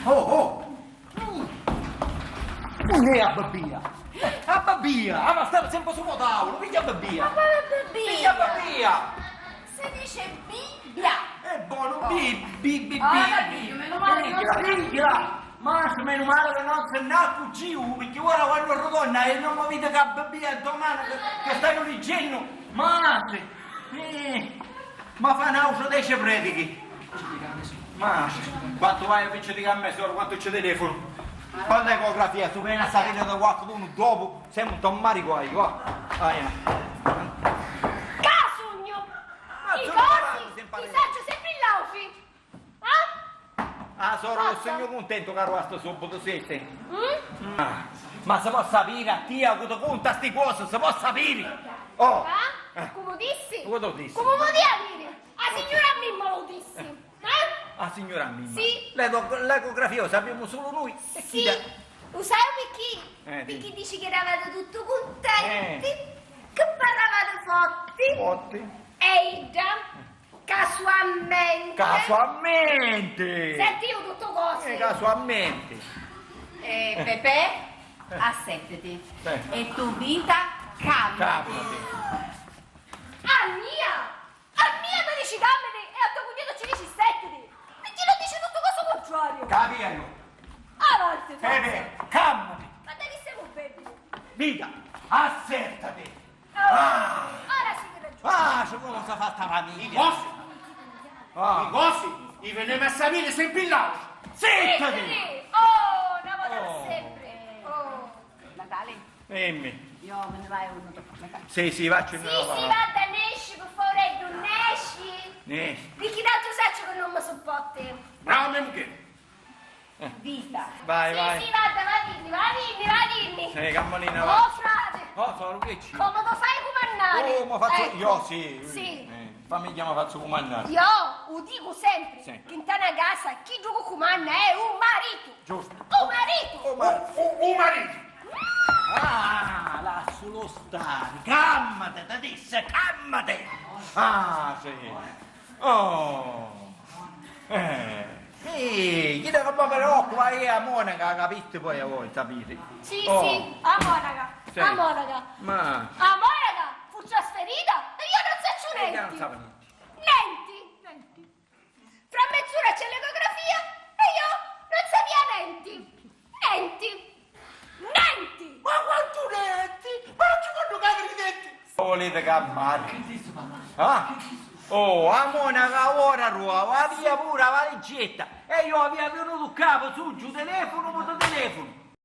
Oh! Non è a babbia! A babbia! Ma stava sempre sul tavolo! Piglia a babbia! Ma quale babbia? Piglia a babbia! Si dice Bibbia! È buono! Bi! Capito, meno male che non si Piglia! Ma meno male che non se n'ha cucino, perché ora quando rodonna e non mi vede che a babbia domani che stanno dicendo, ma fa nausea dei predichi. Ma quanto vai a vincere di cammesore, quanto c'è telefono? Quando l'ecografia, tu vieni a sapere da qualcuno dopo, sei un tommari qua, qua. Casugno! I cosi! Ti faccio sempre il laufi! Sono segno contento che arrivaste subito, siete. Ma se può sapere a te, a cosa conta sti cose, se può sapere. Oh! Come dissi? Come lo dissi? Come vuoi dire? A signora Mimma lo dissi! Ah, signora Mimma? Sì. L'ecografia lo sappiamo solo noi. Sì, lo sai perché? Sì. Perché dici che eravate tutti contenti, che parlavate forti. E casualmente. Senti io tutto cose. Casualmente. Pepe, assettati. E tu vita, calmati. A mia mi dici calmati e a tuo cugnato ci dici settati. Perché non dici tutto questo contrario? Capito? Avanti, Pepe, calmati. ma devi essere un baby. Vita, assettati. Ora sì che ragione. C'è come si fa sta famiglia. I cosi, i veniamo a sapere sempre in laurea. Settati. Oh, una volta sempre. Oh, Natale, Dimmi. io me ne vai uno dopo Natale. Sì, faccio Sì, vada, nesci, per favore, non nesci. Perché tanto sai che non mi sopporti. Bravo, mio che. Vita. Vai. Sì, vada, va dimmi. Cammonina, Oh, frate, sono che ci. come lo fai comandare? Oh, ma faccio Ecco. io, sì. Sì. Famiglia mi faccio comandare. Io lo dico sempre, Sì. che in tana casa chi gioca comanda è un marito. Giusto. Un marito. Un marito. Lascialo stare. Cammate, ti disse, cammate. Sì. Oh. Chi deve che mi preoccupa è a Monaca, capite poi a voi, sapete? Sì, Oh. a Monaca. Sì. A Monaca. Ma... A Monaca fu trasferita e io non so non niente. sapevo niente. Niente. Fra mezz'ora c'è l'ecografia e io non sapeva niente. Ma quanto netti? Ma non ci fanno cavoli di netti? Volete cammare? Oh, a Monaca ora ruova, via pure la valigetta. E io avevo venuto il capo su, giù telefono,